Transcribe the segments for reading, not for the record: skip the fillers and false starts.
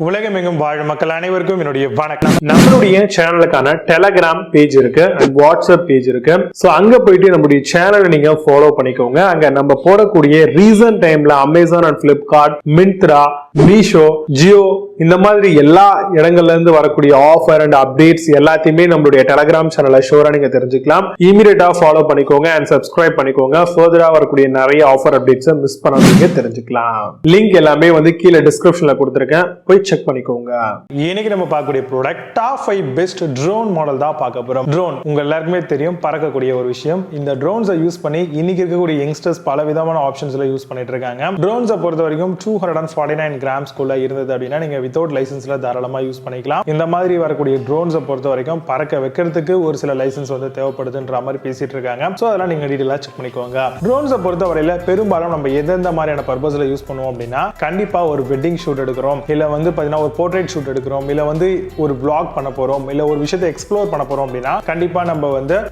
உலகமெங்கும் வாழும் மக்கள் அனைவருக்கும் என்னுடைய வணக்கம். நம்மளுடைய சேனலுக்கான டெலகிராம் பேஜ் இருக்கு அண்ட் வாட்ஸ்அப் பேஜ் இருக்கு. சோ அங்க போயிட்டு நம்மளுடைய சேனலை நீங்க ஃபாலோ பண்ணிக்கோங்க. அங்க நம்ம போடக்கூடிய ரீசன்ட் டைம்ல Amazon and Flipkart, Myntra, Meesho, Jio இந்த மாதிரி எல்லா இடங்கள்ல இருந்து வரக்கூடிய ஆஃபர் அண்ட் அப்டேட்ஸ் எல்லாத்தையுமே நம்மளுடைய டெலகிராம் சேனல்ல ஷோரா நீங்க தெரிஞ்சுக்கலாம். இமீடியட்டா ஃபாலோ பண்ணிக்கோங்க அண்ட் சப்ஸ்கிரைப் பண்ணிக்கோங்க. ஃபர்தரா வரக்கூடிய நிறைய ஆஃபர் அப்டேட்ஸ் மிஸ் பண்ணாதீங்க, தெரிஞ்சுக்கலாம். லிங்க் எல்லாமே கீழே டிஸ்கிரிப்ஷன்ல கொடுத்திருக்கேன், போய் செக் பண்ணிக்கோங்க. இன்னைக்கு நம்ம பார்க்கக்கூடிய product top 5 best drone model தான் பார்க்க போறோம். ட்ரோன் உங்க எல்லாருக்குமே தெரியும், பறக்கக்கூடிய ஒரு விஷயம். இந்த ட்ரோன்ஸை யூஸ் பண்ணி இன்னைக்கு இருக்கக்கூடிய யங்ஸ்டர்ஸ் பல விதமான ஆப்ஷன்ஸ்ல யூஸ் பண்ணிட்டு இருக்காங்க. ட்ரோன்ஸை பொறுத்த வரைக்கும் 249 கிராம்ஸ்குள்ள இருந்தது அப்படின்னா நீங்க வித்தவுட் லைசன்ஸ்ல தாராளமா யூஸ் பண்ணிக்கலாம். இந்த மாதிரி வரக்கூடிய ட்ரோன்ஸை பொறுத்த வரைக்கும் பறக்க வைக்கிறதுக்கு ஒரு சில லைசன்ஸ் தேவைப்படுதுன்ற மாதிரி பேசிட்டு இருக்காங்க. சோ அதெல்லாம் நீங்க டீடைலா செக் பண்ணிக்கோங்க. ட்ரோன்ஸை பொறுத்த வரையில பெரும்பாலும் நம்ம எந்தெந்த மாதிரியான பர்பஸ்ல யூஸ் பண்ணுவோம் அப்படின்னா, கண்டிப்பா ஒரு வெட்டிங் ஷூட் எடுக்கிறோம், இல்ல பாத்தீங்கன்னா ஒரு போர்ட்ரேட் ஷூட் எடுக்கிறோம், இல்ல ஒரு vlog பண்ண போறோம், இல்ல ஒரு விஷயத்தை எக்ஸ்ப்ளோர் பண்ண போறோம் அப்படின்னா கண்டிப்பா நம்ம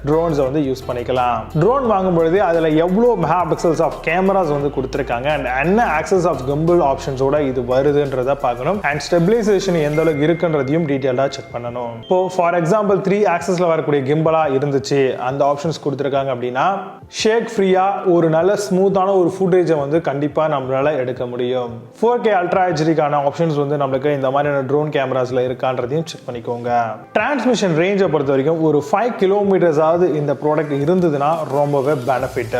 ட்ரோன்ஸ் யூஸ் பண்ணிக்கலாம். ட்ரோன் வாங்கும்போது அதுல எவ்வளவு மெகா பிக்சல்ஸ் ஆஃப் கேமராஸ் கொடுத்திருக்காங்க அண்ட் என்ன ஆக்சஸ் ஆஃப் கிம்பிள் ஆப்ஷன்ஸோட இது வருதுன்றத பார்க்கணும். அண்ட் ஸ்டெபிலைசேஷன் எந்த அளவுக்கு இருக்குன்றதையும் டீடைலா செக் பண்ணணும். இப்போ ஃபார் எக்ஸாம்பிள் 3 ஆக்சஸ்ல வரக்கூடிய கிம்பலா இருந்துச்சு, அந்த ஆப்ஷன்ஸ் கொடுத்திருக்காங்க அப்படின்னா ஷேக் ஃப்ரீயா ஒரு நல்ல ஸ்மூத்தான ஒரு ஃபுட்டேஜை கண்டிப்பா நம்மளால எடுக்க முடியும். 4K அல்ட்ரா ஹெச்டிக்கான ஆப்ஷன்ஸ் நம்மளுக்கு இந்த மாதிரியான ட்ரோன் கேமராஸ்ல இருக்கான்றதையும் செக் பண்ணிக்கோங்க. டிரான்ஸ்மிஷன் ரேஞ்சை பொறுத்த வரைக்கும் ஒரு 5 கிலோமீட்டர்ஸ் ஆவது இந்த ப்ராடக்ட் இருந்ததுன்னா ரொம்பவே பெனிஃபிட்.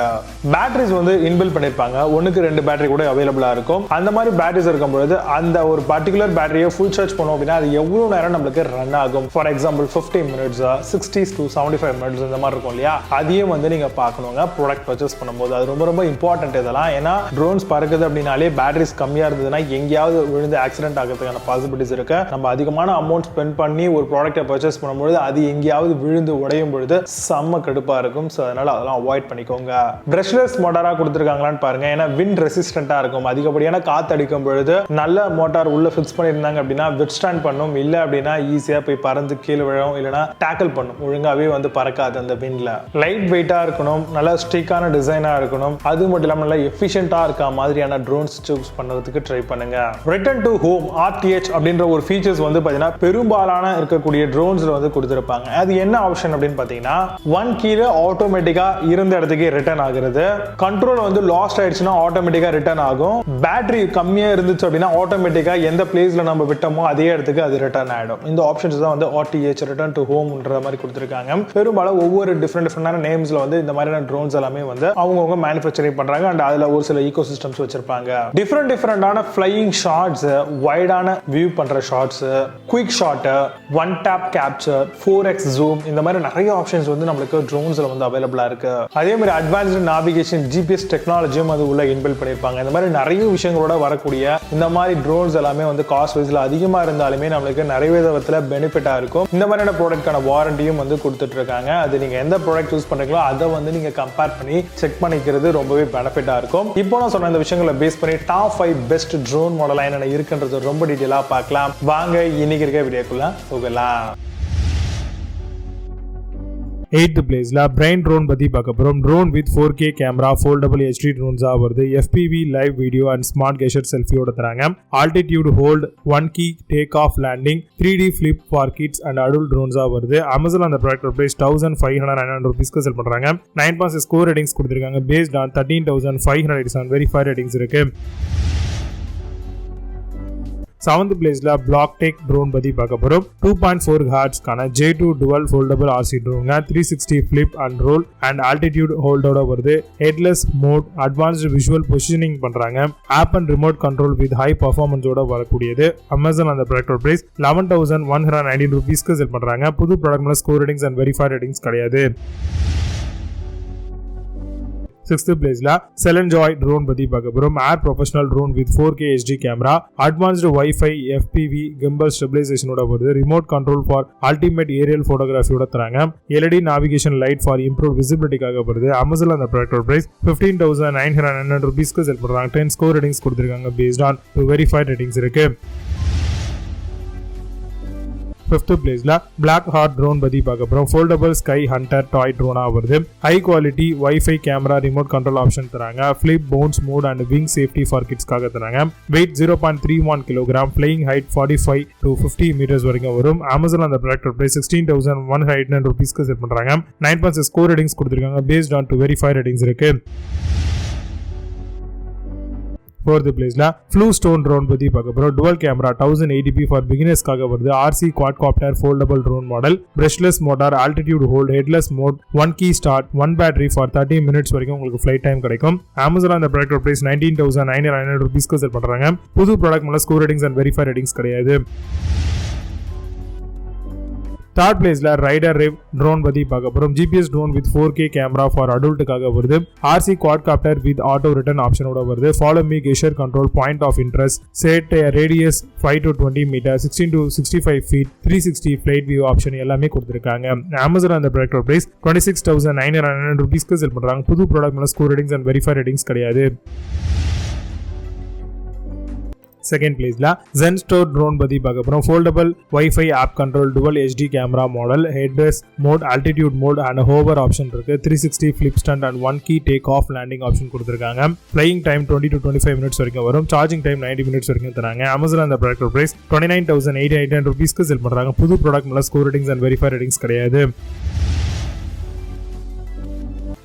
பேட்டரிஸ் இன்பில்ட் பண்ணிருப்பாங்க, 1-2 பேட்டரி கூட அவைலபிளா இருக்கும். அந்த மாதிரி பேட்டரிஸ் இருக்கும்போது அந்த ஒரு பர்டிகுலர் பேட்டரியை ஃபுல் சார்ஜ் பண்ணோம் அப்படின்னா அது எவ்வளவு நேரம் நம்மளுக்கு ரன் ஆகும். For example 50 minutes, 60 to 75 minutes இந்த மாதிரி இருக்கும் இல்லையா, அதையும் நீங்க பார்க்கணுங்க ப்ராடக்ட் பர்ச்சேஸ் பண்ணும்போது. அது ரொம்ப ரொம்ப இம்பார்ட்டன்ட் இதெல்லாம். ஏன்னா ட்ரோன்ஸ் பறக்குது அப்படின்னாலே பேட்டரிஸ் கம்மியா இருந்ததுன்னா எங்கேயாவது விழுந்து ஆக்சிடென்ட் ஆகிறதுக்கான பாசிபிலிட்டிஸ் இருக்கு. நம்ம அதிகமான அமௌண்ட் ஸ்பெண்ட் பண்ணி ஒரு ப்ராடக்ட்டை பர்ச்சேஸ் பண்ணும்போது அது எங்கேயாவது விழுந்து உடையும் பொழுது செம்ம கடுப்பா இருக்கும். ஸோ அதனால அதெல்லாம் அவாய்ட் பண்ணிக்கோங்க. பிரஷ்லெஸ் மோட்டாரா கொடுத்துருக்காங்களான்னு பாருங்க. ஏன்னா விண்ட் ரெசிஸ்டண்டா இருக்கும். அதிகப்படியான காத்து அடிக்கும் பொழுது நல்ல மோட்டார் உள்ள ஃபிக்ஸ் பண்ணியிருந்தாங்க அப்படின்னா விட் ஸ்டாண்ட் பண்ணும், இல்ல அப்படின்னா ஈஸியா போய் பறந்து கீழே விழும், இல்லைன்னா டேக்கிள் பண்ணும், ஒழுங்காவே பறக்காது. அந்த விண்ட்ல லைட் வெயிட்டா இருக்கணும், நல்ல ஸ்டிக்கான டிசைனா இருக்கணும், அது மட்டும் இல்லாம நல்லா எஃபிஷியன்ட்டா இருக்க மாதிரியான ட்ரோன்ஸ் சூஸ் பண்றதுக்கு ட்ரை பண்ணுங்க. ரிட்டர்ன் டு ஹோம் RTH அப்படின்ற ஒரு ஃபீச்சர்ஸ் பாத்தீங்கன்னா பெரும்பாலான இருக்கக்கூடிய ட்ரோன்ஸ்ல கொடுத்திருப்பாங்க. அது என்ன ஆப்ஷன் அப்படின்னு பாத்தீங்கன்னா 1 கீழே ஆட்டோமேட்டிக்கா இருந்த இடத்துக்கு ரிட்டர்ன் ஆகுறது. கண்ட்ரோல் லாஸ்ட் ஆயிடுச்சுன்னா ஆட்டோமேட்டிக்கா ரிட்டர்ன் ஆகும். பேட்டரி கம்மியா இருந்துச்சு அப்படின்னா ஆட்டோமேட்டிக்கா எந்த பிளேஸ்ல நம்ம விட்டோமோ அதே இடத்துக்கு அது ரிட்டர்ன் ஆயிடும். இந்த ஆப்ஷன்ஸ் தான் RTH ரிட்டர்ன் டு ஹோம்ன்ற மாதிரி கொடுத்திருக்காங்க. பெரும்பாலும் ஒவ்வொரு டிஃபரெண்டான நேம்ஸ்ல இந்த மாதிரியான ட்ரோன்ஸ் எல்லாமே அவங்கவங்க மேனுஃபேக்சரிங் பண்றாங்க அண்ட் அதுல ஒரு சில ஈகோ சிஸ்டம்ஸ் வச்சிருப்பாங்க. டிஃபரெண்டான ஃப்ளையிங் ஷாட்ஸ், வைடான வியூ பண்ற shots, quick shot, one tap capture, 4x zoom, இந்த மாதிரி நிறைய ஆப்ஷன்ஸ் நம்மளுக்கு ட்ரோன்ஸ்ல அவைலபிளா இருக்கு. அதே மாதிரி அட்வான்ஸ்டு நேவிகேஷன் GPS டெக்னாலஜியும் அது உள்ள இன்பில்ட் பண்ணிருப்பாங்க. இந்த மாதிரி நிறைய விஷயங்களோட வரக்கூடிய இந்த மாதிரி ட்ரோன்ஸ் எல்லாமே காஸ்ட் வைஸ்ல அதிகமா இருந்தாலுமே நம்மளுக்கு நிறைய விதத்துல பெனிஃபிட்டா இருக்கும். இந்த மாதிரியான ப்ராடக்ட்கான வாரண்டியும் கொடுத்துட்டு இருக்காங்க. அது நீங்க எந்த ப்ராடக்ட் யூஸ் பண்றீங்களோ அதை நீங்க கம்பேர் பண்ணி செக் பண்ணிக்கிறது ரொம்பவே பெனிஃபிட்டா இருக்கும். இப்போ நான் சொன்ன இந்த விஷயங்களை பேஸ் பண்ணி டாப் 5 பெஸ்ட் ட்ரோன் மாடல் என்ன இருக்குன்றது ரொம்ப டீடைலா பார்க்கலாம். வாங்க இன்னைக்கு இருக்க வீடியோக்குள்ள போகலாம். 8th பிளேஸ்ல பிரைன் ட்ரோன் பத்தி பார்க்க போறோம். Drone with 4K camera, foldable HD ட்ரோன்ஸா வருது. FPV live video and smart gesture செல்ஃபியோட தராங்க. Altitude hold, 1 key take off landing, 3D flip for kids and adult ட்ரோன்ஸா வருது. அமேசான் அந்த ப்ராடக்ட் பிரைஸ் 1599 rupeesக்கு செல் பண்றாங்க. 9.6 ஸ்கோர் ரேட்டிங்ஸ் கொடுத்திருக்காங்க. பேஸ்ட் ஆன் 13,587 வெரிஃபைட் ரேட்டிங்ஸ் இருக்கு. 7th பிளேஸ்ல பிளாக் டெக் ட்ரோன் பத்தி பார்க்க போறோம். 2.4 GHz கான J2 dual foldable RC drone 360 flip and roll and altitude ஹோல்டோட வருது. Headless mode, advanced visual positioning பண்றாங்க. App and remote control with high பர்ஃபார்மன்ஸோட வரக்கூடியது. அமேசான் அந்த ப்ராடக்ட் பிரைஸ் 11,119 rupeesக்கு செல் பண்றாங்க. புது ப்ராடக்ட்ல score ratings and verified ratings கிடையாது. 6th பிளேஸ்ல செலன்ஜாய் ட்ரோன் பத்தி பார்க்க போறோம். Air professional drone with 4K HD camera, advanced wifi, FPV gimbal ஸ்டெபிலைசேஷனோட வருது. Remote control for ultimate aerial போட்டோகிராஃபியோட தராங்க. LED navigation light for improve விசிபிலிட்டிக்காக வருது. அமேசான் அந்த ப்ராடக்ட் பிரைஸ் 15,999 rupeesக்கு செல் பண்றாங்க. 10 ஸ்கோர் ரேட்டிங்ஸ் கொடுத்திருக்காங்க. பேஸ்ட் ஆன் வெரிஃபைட் ரேட்டிங்ஸ் இருக்கு. ஃபிஃப்த் பிளேஸ்ல பிளாக் ஹார்ட் ட்ரோன் பத்தி பார்க்க போறோம். ஃபோல்டபிள் ஸ்கை ஹண்டர் டாய் ட்ரோனா வருது. High quality wifi camera remote control option தராங்க. Flip bounce mode and wing safety for கிட்ஸ்க்காக தராங்க. Weight 0.31 kilogram, flying height 45 to 50 metres வரைக்கும் வரும். அமேசான் அந்த ப்ராடக்ட் பிரைஸ் 16,189 ரூபீஸ்க்கு செல் பண்றாங்க. 9.6 ஸ்கோர் ரேட்டிங்ஸ் கொடுத்திருக்காங்க. Based on to verify ratings இருக்கு. Fourth பிளேஸ்ல ஃப்ளூ ஸ்டோன் ட்ரோன் பத்தி பார்க்க போறோம். டுவல் கேமரா 1080p ஃபார் பிகினர்ஸ்க்காக வருது. RC quadcopter foldable drone model. Brushless motor, altitude hold, headless mode, 1 key start, 1 battery for 30 minutes வரைக்கும் உங்களுக்கு ஃபிளைட் டைம் கிடைக்கும். அமேசான் அந்த ப்ராடக்ட் பிரைஸ் 19,999 ரூபீஸ்க்கு செல் பண்றாங்க. புது ப்ராடக்ட் மேல score ratings and verify ratings கிடையாது. தேர்ட் பிளேஸ்ல ரைடர் ரெவ் ட்ரோன் பத்தி பார்க்க போறோம். GPS drone with 4K camera for அடல்ட்டுக்காக வருது. RC quadcopter with auto return ஆப்ஷனோட வருது. Follow me, gesture control, point of interest, set radius 5 to 20 metre, 16 to 65 feet, 360 flight view option எல்லாமே கொடுத்திருக்காங்க. Amazon அந்த ப்ராடக்ட் பிரைஸ் 26,999 ரூபீஸ்க்கு செல் பண்றாங்க. புது product மேல score ratings and verify ratings கிடையாது. Second பிளேஸ்ல ஜென்ஸ்டோர் ட்ரோன் பத்தி பார்க்க போறோம். Foldable wifi app control, dual HD camera model, headless mode, altitude mode and hover option இருக்கு. 360 flip stand and 1 key take off landing option கொடுத்திருக்காங்க. Flying time 20 to 25 minutes வரைக்கும் வரும். சார்ஜிங் டைம் 90 மினிட்ஸ் வரைக்கும் தராங்க. Amazon அந்த product price 29,889 ரூபீஸ்க்கு sell பண்றாங்க. புது product மேல score ratings and verify ratings கிடையாது.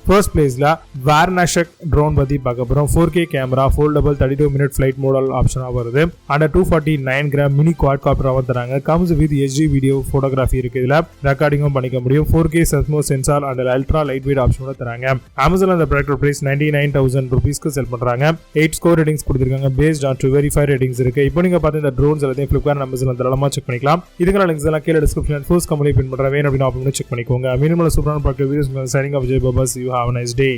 ஃபர்ஸ்ட் பிளேஸ்ல வார்னாஷக் ட்ரோன் பத்தி பார்க்க போறோம். 4K camera, foldable 32 minute flight model ஆப்ஷனா வருது. அண்ட் 249 கிராம் மினி குவாட் காப்டராகவும் தராங்க. Comes with HD video photography இருக்கு. இதுல ரெக்கார்டிங்கும் பண்ணிக்க முடியும். 4K செஸ்மோ sensor and ultra light weight ஆப்ஷனோட தராங்க. அமேசான் அந்த ப்ராடக்ட் பிரைஸ் 99,000 ரூபீஸ்க்கு செல் பண்றாங்க. 8 ஸ்கோர் ரேட்டிங்ஸ் கொடுத்திருக்காங்க. Based on to verify ratings இருக்கு. இப்போ நீங்க பார்த்த இந்த ட்ரோன்ஸ் எல்லாத்தையும் ஃபிளிப்கார்ட், அமேசான் தாராளமா செக் பண்ணிக்கலாம். இதுக்கான லிங்க்ஸ் எல்லாம் கீழே டிஸ்கிரிப்ஷன் ஃபோர்ஸ் கம்பெனி பின் பண்ற வேணும் அப்படின்னு செக் பண்ணிக்கோங்க. மினிமம் சூப்பரான product videos signing off Jai பாபாஸ். You have a nice day.